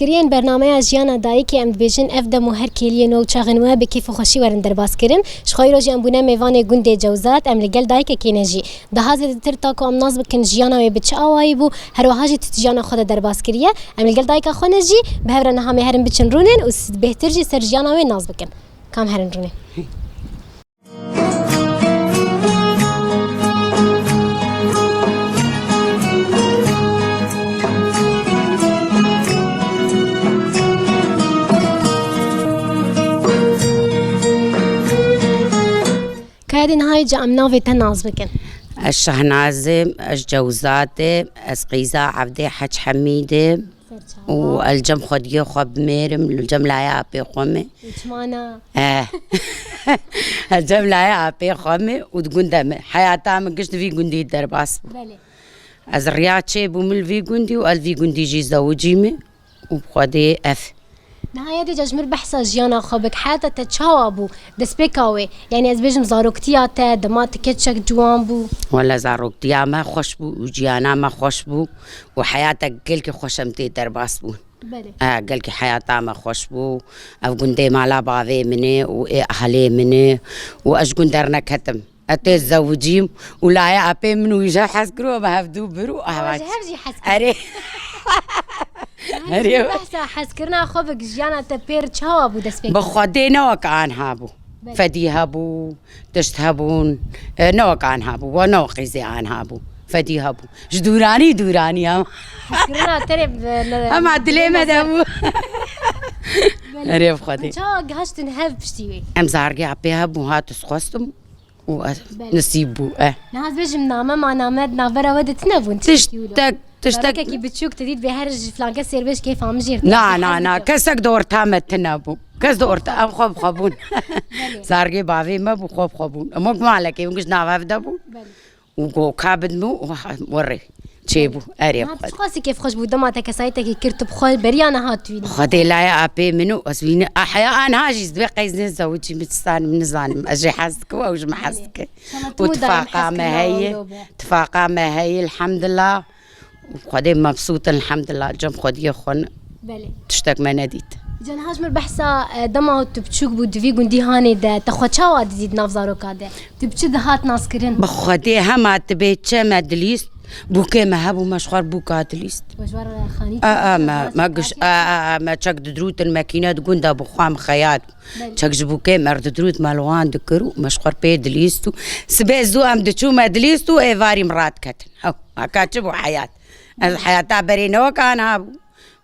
درباسکرین برنامه جیانا دایکی ام دبیجن اف دمو هر کلیه نو چاغنوا به کیف خوشی ورن درباسکرین شخوی روز ام بونه میوان گنده جوزات ام لگل دایک کینجی ده هزار تر تا کو ام ناز بکن جیانا و بچ اوای بو هر وهاجی تجیانا خود درباسکریه ام لگل دایک خونجی به هر نه همه هرم بچن رونن و بهتر جی سر جیانا و ناز بکن کام هرن رونن كادين هاي جا أمناوي تناز بكن الشهنازة الجوزاتة اسقيزة عبدي حج حميدة والجم خديو خب ميرم الجم لايا بي خمي وشمانا الجم لايا بي خمي وتقول دم حياتها من قشت في قندي درباس بله از رياتشي بومل في قندي والفي قندي جي زوجيمي وبخدي اف نهاية دي جمر بحث جيانا خبك حتى تتشاوبو دسبيكاوي يعني از بيجم زاروكتياتا دمات كتشك جوان بو ولا زاروكتيا ما خوش بو وجيانا ما خوش بو وحياتك قلك خوشمتي درباس بو بله قلك حياتها ما خوش بو أفقن مالا بافي مني وأهلي مني وأشقن درنا كتم أتي زوجيم ولا يا أبي منو يجا حسكرو ما هفدو برو هرجي حسكر أري أري بحث حسكرنا خبك جيانا تبير تشاوبو دسبيكاوي بخدي نوك عن هابو فدي هابو تشت هابون نوك عن هابو ونوقي عن هابو فدي هابو دوراني هم حسكرنا ترب هم عدلي مدابو أري بخدي شو جهشتن هاف بشتيوي أم زارجي عبي هابو هات سخوستم ونسيبو نهاز بيجم نامه ما نامد نافرا ودت نبون تشتك كي بتشوك تديد بهرج فلان كسر بيش كيف عم جير لا كسك دورتها متنابو كس دورتها خوب خبون زارجي بافي ما بو خوب خبون مو مالك يمكن نافف دبو وكو كابد مو وري تشيبو اريب خاصي كيف خوش بو دماتك سايتك كرت بخول بريانا هاتوين خدي لا يا ابي منو اسوين احيا انا هاجي بقى زوجي متستان من زان اجي حاسك واوج ما حاسك وتفاقه ما هي الحمد لله وخدي مبسوطه الحمد لله جم خدي خون بله تشتاق ما نديت جن هاجمر بحثا دما تبچوك بو دوی گوندی هانه ده تخوچاوا دید نافزارو کاده تبچ دهات ناسکرین بخدي هم تبيتش مدليست بوكي ما هبو مشخار بوكات ليست وجوار خاني ما قش ما تشك دروت الماكينات قندا بخام خياط تشك بوكي مرد دروت مالوان دكرو مشخار بيد ليستو سبيزو ام دشو ما دليستو ايفاري مرات كتن او كاتبو حياه الحياه برينو كان هابو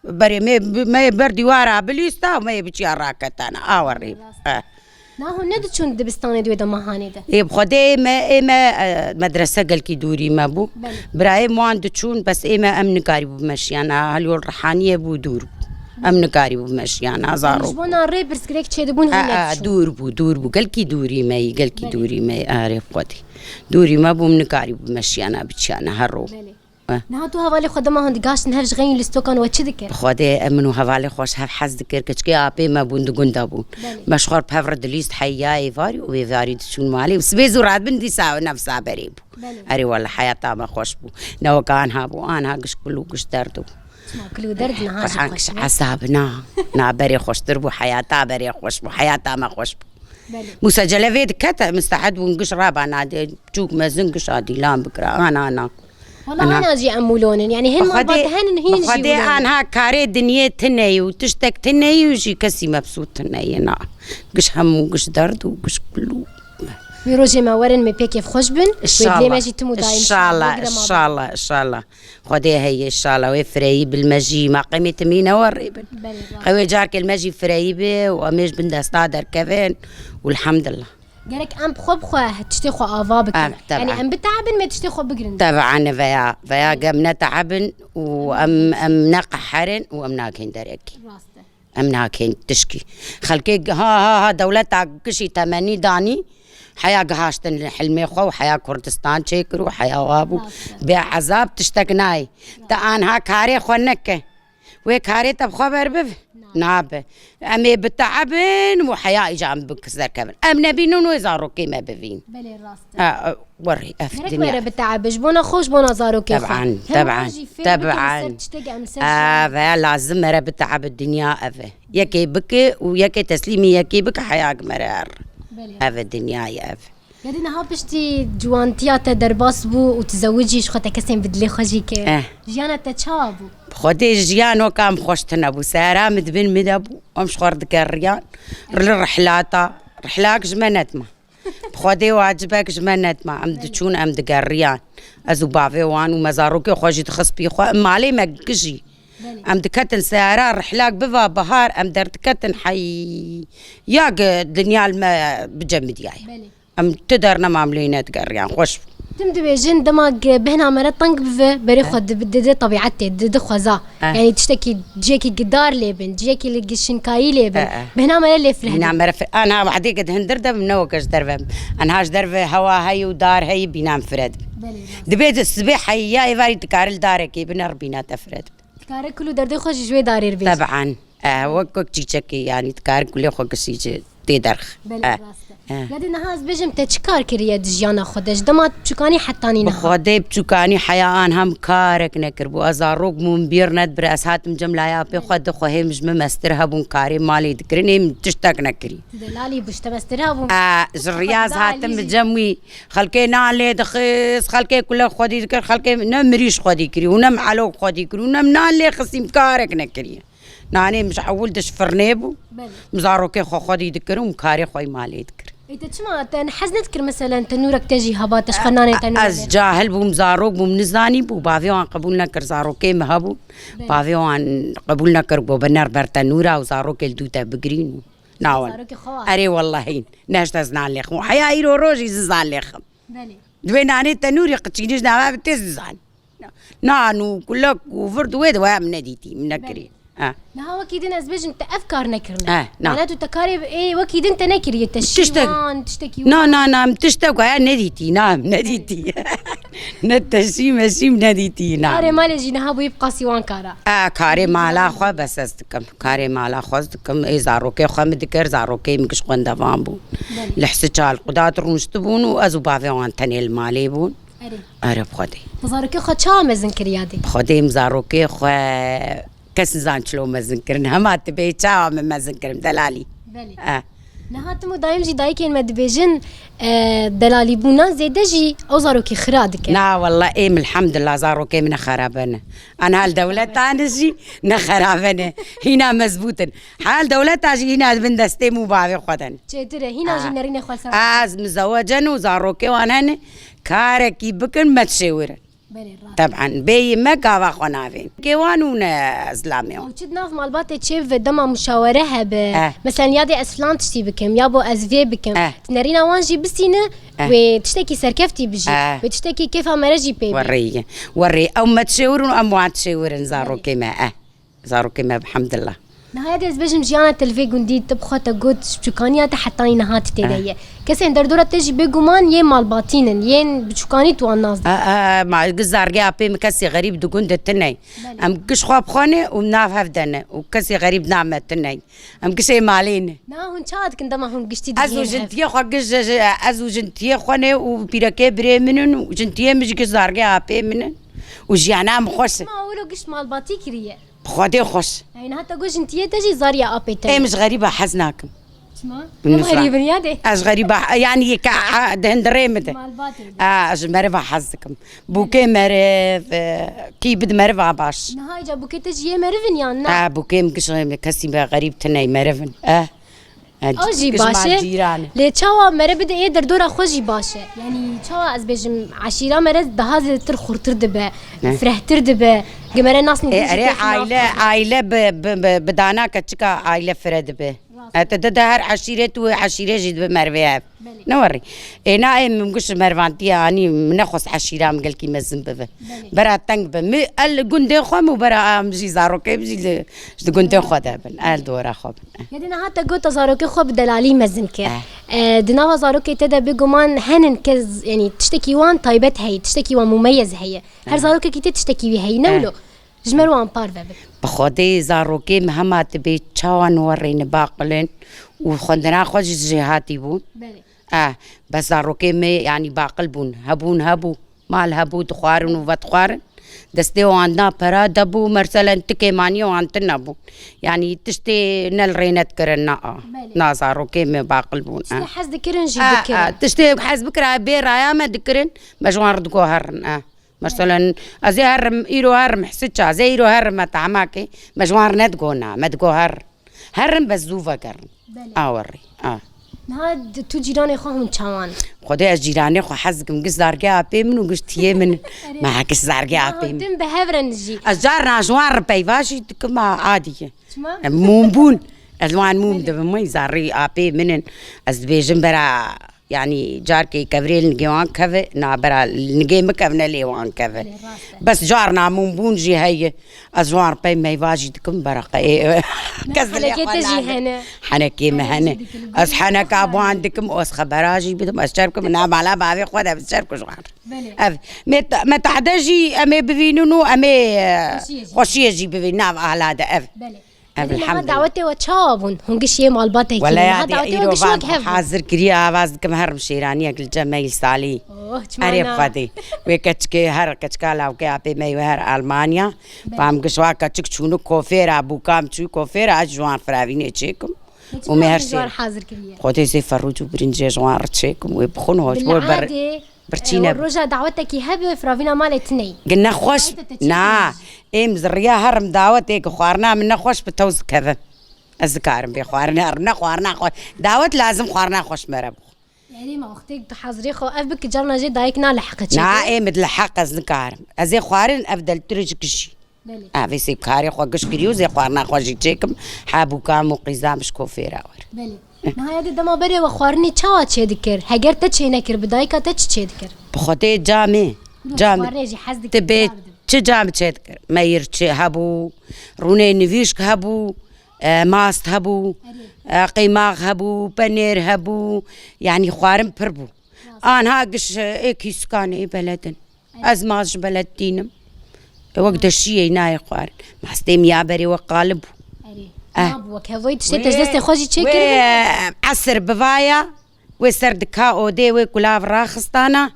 بري ما بردي وارا بليستا وما يبكي راكتانا اوري ناهو ندشون دبستان دوي دما هاني ده ايه بخدي ما مدرسة قلكي دوري ما بو براي موان دشون بس ايه ما امن قارب بمشيانا هلو الرحانية بو دور امن قارب بمشيانا زارو جبونا ريبرز كريك تشدبون هنا دور بو قلكي دوري ماي قلكي دوري ماي عارف خدي دوري ما بو من قارب بمشيانا بتشانا هرو نهاتو هوالي خدما هندي قاش نهفش غين لستوكان وتش ذكر خدي امنو هوالي خوش هف حز ذكر كشكي ابي ما بوند غندابون مشخور بفرد ليست حياي فاري وفاري تشون مالي وسبيزو راد بندي ساو نفسها بريب اري والله حياتها ما خوش بو نو كان هابو انا قش كلو قش دردو كلو درد نهاش عصابنا نا بري خوش دربو حياتها بري خوش بو حياتها ما خوش بو مسجله فيد كتا مستعد ونقش رابع نادي تشوك ما زنقش هادي لام بكره انا والله أنا أجي أمولون يعني هن ما باتهن هين جي خدي أنا كاري دنيا تناي وتشتك تناي وجي كسي مبسوط تناي نا قش هم وقش درد وقش كله ويروجي ما ورن مي بيك خوش بن إن شاء الله إن شاء الله إن شاء الله خدي هي إن شاء الله وفري بالمجي ما قيمة مينا وريبن خوي جارك المجي فريبه وأميش بندستادر كفين والحمد لله قالك أم بخو تشتخو آفا يعني أم بتعبن ما تشتخو بقرن طبعا فيا قمنا تعبن وأم نقحرن وأم ناكين دريكي أم ناكين تشكي خلكي ها دولتها كشي 80 داني حياة قهاشتن حلمي خو وحياة كردستان شكرو وحياة وابو بيع عذاب تشتقناي تان ها كاري خونك وكاري تبخبر بف نابه أمي بتعبن وحياة جام بكسر كمان أم نبينون وزاروكي ما بفين بله راست وري هرك أفدني مرة بتعبش بونا خوش بونا زاروكي طبعا طبعا لازم مرة بتعب الدنيا أفه يكي بك ويكي تسليمي يكي بك حياة مرار أفه الدنيا يا أفه يعني نها بشتي جوانتياتا درباس بو وتزوجي شو خاطر كسين بدلي خجيك جيانا تشابو خدي جيانو كام خوشتنا بو سارة مدبن مدبو أمش خورد كريان رحلاتا رحلاك جمنت ما خدي واجبك جمنت ما أم دشون أم دقريان أزو بافي وان ومزاروكي خوشي تخص بي خو أم علي ما قجي أم دكتن سارة رحلاك بفا بهار أم درتكتن حي ياق الدنيا الما بجمد ياي أم تدرنا معاملين تقريان خوش تمدبي جن دماغ بهنا مرة طنق بري خد بدي طبيعتي دي خوزا يعني تشتكي جيكي قدار ليبن جيكي لقشنكاي ليبن بهنا مرة اللي فرح بهنا مرة أنا وحدي قد هندر دم نوكش دربم أنا هاش درب هوا هاي ودار هاي بينام فرد دبيت الصبح هاي يا إيفاري تكارل داركي بنار بينا تفرد تكارل كله دردي خوش جوي دارير بيش طبعا وكوك تشيكي يعني تكارل كله خوك سيجي تدرخ قاعدين نهاز بجم تشكار كريه دجيانا خدش دمات بشكاني حتاني نها خدي بشكاني حيان هم كارك نكربو ازاروق منبير ند براسات مجملا يا بي خد خوهم مجم مسترها بون كاري مالي دكرني تشتاق نكري دلالي بشت مسترها بون زرياز هاتم جموي خلكي نالي دخيس خلكي كله خدي ذكر خلكي نمريش خدي كري ونم علو خدي كري ونم نالي خصيم كارك نكري ناني مش حول دش فرنيبو مزاروكي خدي ذكر ومكاري خوي مالي ذكر إذا شما تنحزن تذكر مثلا تنورك تجي هبات خنانة تنور از جاهل بوم زاروك بوم نزاني بو بافيوان قبولنا كر زاروكي مهبو بافيوان قبولنا كر بو بنار برتنورا وزاروكي الدوتا بقرين ناول أري والله ناش تزنان لخم حيا إيرو روجي زنان لخم دويناني تنوري قتشينيش نعم بتزنان نانو كلك وفرد ويد وام نديتي منكري لا وكيدين أزبج أنت أفكار نكرنا معناته تكارب إيه وكيد أنت نكري تشتكي نعم تشتكي يا نديتي نعم نديتي نتشي ماشي نديتي نعم كاري مال جينا هابو يبقى سيوان كارا كاري مالا خو بس استكم كاري مالا خو استكم إيه زاروكي خو مدكر زاروكي مكش قندا فامبو لحسجال قدات رونشتبون وأزو بافيوان تنيل مالي بون أري بخدي زاروكي خو شام مزن كريادي بخدي مزاروكي خو كس زان شلو مزنكرن همات بيتشاو من مزنكرن دلالي نهاتمو دايم جي دايكين مدبيجن دلالي بونا زيدا جي او زاروكي خرادك لا والله ايه من الحمد لله زاروكي من خرابنا انا هالدولة تانجي نخرابنا هنا مزبوطن حال دولة تاجي هنا بندستي مو بابي خدن تشتري هنا جي نرينا خالص مزوجن وزاروكي وانا كاركي بكن متشورن طبعا بي ما قاوا خنافين كيوانونا اسلامي وجد ناف مالبات تشيف دما مشاوره مثلا يادي اسلان تشتي بكم يابو ازفي بكم تنرينا وانجي بسينه وتشتكي سركفتي بجي وتشتكي كيف مرجي بيبي وري او ما تشاورون ام وان تشاورن زاروكي ما زاروكي ما بحمد الله نهاية بجم جيانا تلفي قندي تبخى تقول بشكانيات حتى نهات تداية كسين دردورة تجي بيجومان ين مال باطينن ين بشكاني توان ناس مع الجزار جا بي مكسي غريب دقون دتناي أم كش خواب خانة ومناف هفدنا وكسي غريب نعمة تناي أم كشي مالين هون شاد كندما هون قشتي أزو جنتيه خو قش أزو جنتيه خانة وبيركي بري منن وجنتيه مش جزار جا بي منن وجيانا مخش ما أولو قش مال باطي كريه خدي خوش يعني حتى قوش انتي تجي زاريا أبيتي ايه مش غريبة حزناكم مو غريبة يادي اش غريبة يعني دهن دريمته اش مرفع حزكم بوكي مرف كي بد مرفع باش نهاي جا بوكي تجي مرفن يعني بوكي مكش كسي غريب تناي مرفن أجي باشة ليه شوا مرة بدأ يقدر دورة خوجي باشة يعني شوا از بيجم عشيرة مرة دهاز تر خورتر دبا فرح تر دبا جمرة ناس نتيجة عائلة بدانا كتشكا عائلة فرد به تدهر عشيرة وعشيرة جد بمرفيها نوري أنا ممكنش مرفانتي أني منخص عشيرة مقال كي مزن بفه برا تنق بم الجندي خام وبرا مجي زاروكي بجي الجندي خدا بن الدورة خاب يعني حتى قلت زاروكي خاب دلالي مزن كه دنا زاروكي تدا بيجومان هنن كز يعني تشتكي وان طيبت هي تشتكي وان مميز هي هر زاروكي كي تشتكي بهي نولو جمر وان بار بك بخودي زاروكي مهمات بي تشاوان ورين باقلن وخندنا خوش جهاتي بون بله بس زاروكي مي يعني باقل بون هبو مال هبو تخوارن وفتخوارن دستي وعندنا برا دبو مرسلا تكي ماني وعندنا بون يعني تشتي نل رينت كرنا نا زاروكي مي باقل بون حز ذكرن جي ذكرن تشتي حز بكرا بي رايا ما ذكرن مجوان ردكو هرن مثلا ازي هرم ايرو هرم حسيتش زي ايرو هرم تعماكي مجوار ندقونا ما تقو هرم بس زوفا كرن اوري هاد تو جيراني خوهم تشاوان خدي جيراني خو حزكم قص زارقي ابي منو قشت يمن ما قص زارقي ابي دم بهفرن جي ازارنا جوار بيفاشي كما عاديه مومبون ازوان موم دب مي زاري ابي منن از بيجن برا يعني جاركي كفريل نجيوان كفه نابرا نجي مكفنا ليوان كفه بس جارنا مومبون جي هي ازوار بي ما يواجد كم برقه كزلي تجي هنا حنكي مهنه اس حنك ابو عندكم اس خبراجي بدهم اشركم نام على بعض خذها بتشاركوا جوار ما تحدجي امي بفينونو امي خوشيه جي بفينا على هذا الحمد دعوتي وتشابون هنقش يوم الباتي ولا دعوتي وشوك حاضر كريا آوازكم هرم شيراني أكل جميل سالي أريب خدي وكتشكي هر كتشكالا وكي أبي ميوهر ألمانيا بام قشوا كتشك شونو كوفير أبو كام شو كوفير أجوان فراويني تشيكم ومهر شير حاضر كريا خدي زي فروج وبرنجي جوان تشيكم ويبخون هوش برتينا الرجا دعوتك هبه فراوينا مالتني قلنا خوش نا مزريا هرم دعوتك خوارنا منا خوش بتوز كذا أذكارم بخوارنا هرمنا خوارنا خوش دعوت لازم خوارنا خوش مرب يعني ما أختك تحضري خو أفبك جرنا جي دايكنا لحقت نا مدلحق أذكارم أزي خوارن أفضل ترجكشي في سيب كاري خو قش كريو زي خوارنا خوشي تشيكم حابو كام وقيزام شكوفيرا ور بله ما هذا دما بري وخوارني تشاوا تشي ذكر هجر تشي نكر بدايكا تشي ذكر بخوتي جامي تبي تجام تشي ذكر ماير تشي هبو روني نفيشك هبو ماست هبو قيماغ هبو بنير هبو يعني خوارم بربو أنا هاقش إيكي سكاني بلدن أزماج بلد دينم وقت الشيء ناي خوار ماستيم يابري وقالب وكهوي تشتي تجلس خوجي تشكر عسر بفايا وسرد كاو دي وكلاف راخستانا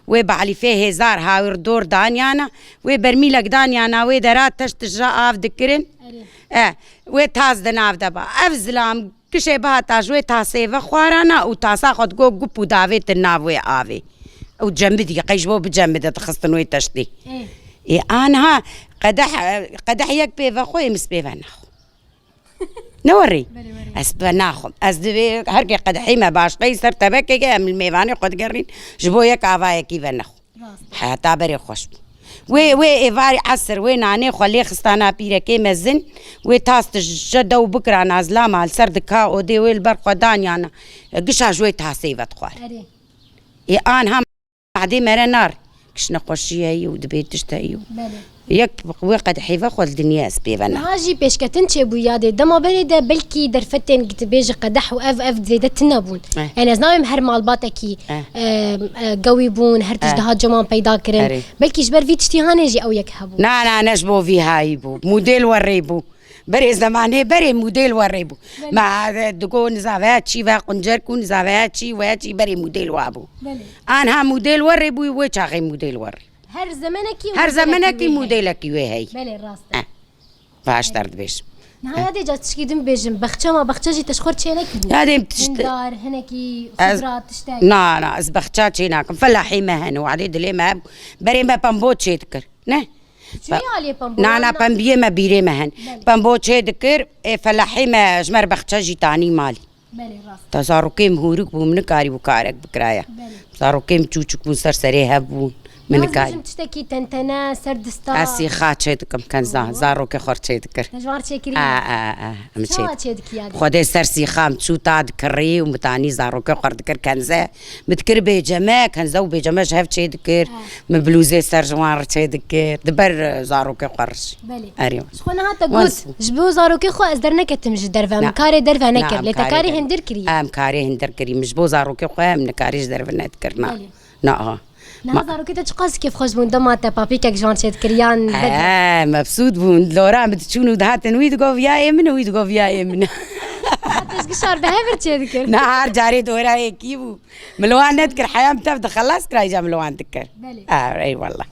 وبعلي فيه هزار هاور دور دانيانا وبرميلك دانيانا ودرات تشتجرا اف دكرن وتاز دناف دبا افزلام كشي بها تاجوي تاسيفا خوارانا وتاسا خد جو قبو دافيت النافوي آفي وجنبدي قيجبو بجنبدي تخصتن ويتشتي أنا قدح يك بيفا خوي مس بيفا ناخو نوري أسبناخو أسدبي هركي قدحي ما باش قيسر تبكي جا من الميفاني قد قرين جبو يك عفايا كيف ناخو حتى بري خوش وي إيفاري عسر وين عني خلي خستانا بيركي مزن وتاست جدا وبكرة نازلة مع السرد كاو دي والبرق دانيانا قشا جوي تحسيفة خوار أنا هم بعدين مرة نار كش نقوشي هي ودبيت تشتهيو يك وقد حيفا خل الدنيا سبيبنا هاجي بيش كتنشي بو يادي دما بريده بلكي درفتين قلت بيجي قدح واف زيدة تنابون يعني ازناوي مهر مالباتكي قوي بون هر تجدها جمان بيدا كرن بلكي جبر في تشتيهاني جي او يكهبو نا نجبو في هايبو موديل وريبو بري زمانه بري موديل وريبو ما دقو نزافاتشي وقنجركو نزافاتشي واتشي بري موديل وابو انا موديل وريبو وچاغي موديل وري هر زمانكي موديلك وهي بله راست باش ترد بيش نهاية جات تشكيدم بيجم بخشة ما بخشة جي تشخور تشينك هذه بتشت دار هناكي خضرات تشتاق نا از بخشة تشيناكم فلاحي مهن وعدي دلي ما بري ما بامبو تشيتكر نه شو عليه بامبو نا بامبيه ما بيري مهن بامبو تشيتكر فلاحي ما جمر بخشة جي تاني مالي بله راست تزاروكي مهورك بومنكاري وكارك بكرايا تزاروكي مچوچك بون سرسري هبون من كاي تشتكي تنتنا سردستا اسي خاچيتكم كان زاروكي خورچيتكر نجوار تشكري مشيت خدي سرسي خام شو تاد كري ومتاني زاروكي خورتكر كنزه متكر بيجما كنزو بيجما شهف تشيدكر مبلوزي سرجوار تشيدكر دبر زاروكي خورش اريو شخونا هاتا قوت جبو زاروكي خو ازدرنا كتمج درفا مكاري درفا نكر لتكاري هندر كري مكاري هندر كري مش بو زاروكي خو من كاريش درفا نكرنا نا نهار روكيتا تقاس كيف خوش بون دمات بابيكا جوان شد كريان مبسوط بون لورا بتشونو دهاتن ويد قوف يا إمن ويد قوف يا إمن قشار بهافر تذكر نهار جاري دورا هيكيبو ملوان نذكر حياة بتبدا خلاص كرايجا ملوان تذكر اي والله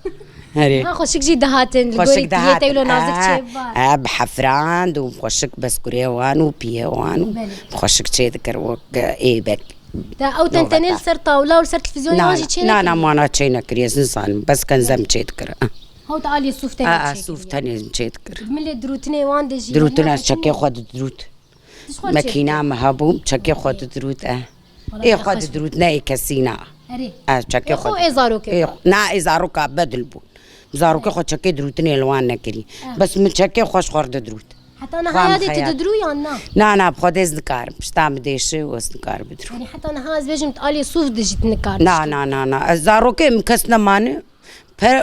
هري خوشك جي دهاتن خوشك دهات تيلو نازك تشيبا بحفراند وخوشك بسكوريوان وبيوان خوشك تذكر وك اي بك او تنتنيل صار طاوله وصار تلفزيون واجي تشينا لا ما انا تشينا كريس انسان بس كان زم تذكر هو تعالي صوف تاني صوف تاني تذكر ملي دروتني وان دجي دروتنا شكي خد دروت ماكينة مهبوم شكي خد دروت ايه خد دروت ناي كسينا شكي خد نا ازاروكا بدلبون زاروكا خد شكي دروتني الوان نكري بس من شكي خوش خورد دروت حتى انا هادي تدرو يا نا بخدز نكار باش تعمل ديشي وسنكار بدرو يعني حتى انا هاز بيجم تقالي صوف دجي تنكار نا زاروكا مكسنا ماني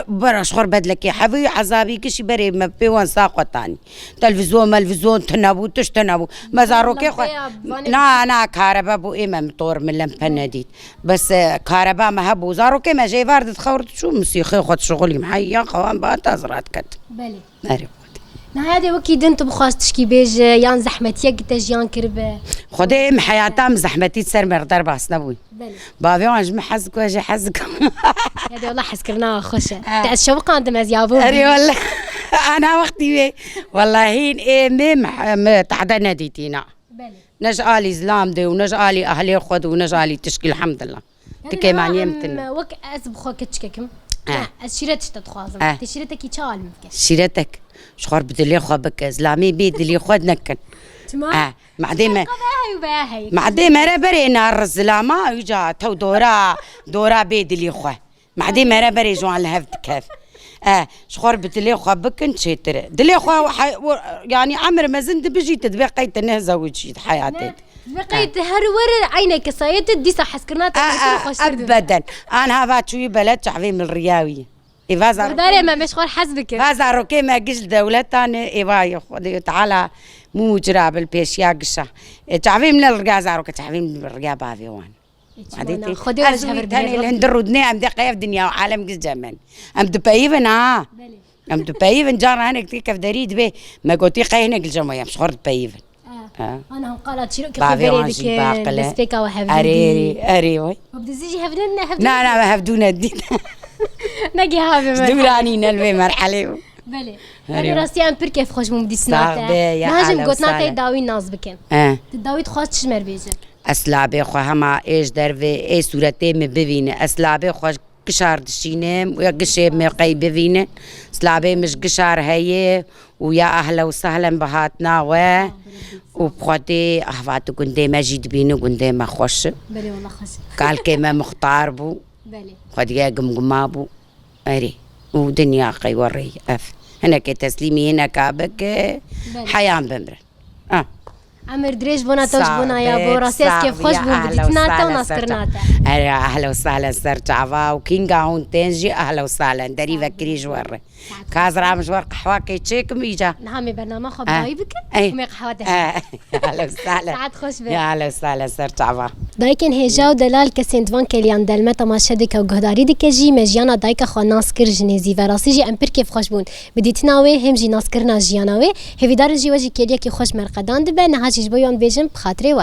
برش خور بدلك حبي عذابي كشي بري ما بيوان ساقة تاني تلفزيون تنابو تنابو مزاروكي خو نا كهرباء بو إمام طور من لمبنا ديت بس كهرباء ما هبو زاروكي ما جاي بارد تخورت شو مسيخي خد شغلي محيا خوان بات أزرات كت بلي أريب هذا وكيد انت بخواست تشكي بيج يان زحمتي قتاج يان كربه خدي محياتام زحمتي تسر مقدار باس نبوي بابي وانج محزك واجي حزك هذا والله حسكرنا خوشه تعس شوق عندما زيابو اري والله انا وقتي والله هين ايه ميم تعدا ناديتينا نجالي زلام دي ونجالي اهلي خد ونجالي تشكي الحمد لله تكي معني يمتن وك اسب خوك تشككم الشيرتش تتخازم تشيرتك يتشال مفك شيرتك شخور بدلي خو بك زلامي بيدلي خود نكن معدي مرة بري نار الزلامة يجا تو دورا بيدلي خو معدي مرة بري جوان لهفت كيف شخور بدلي خو بك نشيتر دلي خو يعني عمر ما زند بيجي تدبقيت النهزة وجيت حياتي بقيت هرور عينك صايت دي صح حسكرنات ابدا انا هبات شوي بلد شعبي من الرياويه إيفازا داري ما مش خور حسبك إيفازا روكي ما جيش دولتنا إيفاي خدي تعالى مو جرا بالبيشيا قشة تعبي من الرجاز عروك تعبي من الرجا بافيوان عادي خدي وجهها تاني الهندر ودني أم دقيقة في الدنيا وعالم جز زمان أم دبيفن أم دبيفن جارنا هناك كيف دريد به ما قلتي قينك الجماعة مش خور دبيفن أنا قالت شيء كيف بريدك بسبيكا وحفدي أري وي وبدزيجي هفدنا لا ما هفدونا الدين نجي هذا دوراني نلبي مرحلة بله أنا راسي أم بير كيف خوش ممدي سناته نهاجم قطنا تداوي ناز بكن تداوي تخواست شمر بيجي أسلابي خو هما إيش درفي إيه صورتي مبينة أسلابي خوش قشار دشينه ويا قشيب مقاي بينه أسلابي مش قشار هي ويا أهلا وسهلا بهاتنا وبخوتي أحفاتو كنتي مجيد بينه كنتي ما خوش بلي والله خوش قال كيما مختار بو بلي خديا قمقمابو أري ودنيا قي وري هناك تسليمي هناك بك حياة بمرن عمر دريج بونا توش بونا يا بو راسيس كيف خوش بون بديتناتا وناسكرناتا أهلا وسهلا سرتعفا وكين قاون تنجي أهلا وسهلا دري فكري جوار كازرا مشوار قحوة كي تشيك ميجا نعم برنامج خب دايبك ومي قحوة أهلا وسهلا ساعات خوش بك يا أهلا وسهلا سرتعفا دايكن هجاو دلال كسنت فان كليان دلمتا ما شدك وجهداري ديك جي مجيانا دايكا خو ناسكر جنيزي فراسي جي أمبر كيف خوش بون بديتناوي هم جي ناسكرنا جياناوي هفيدار جي وجي كليا كي خوش مرقدان دبنا هاجي بيون بيجم بخاطري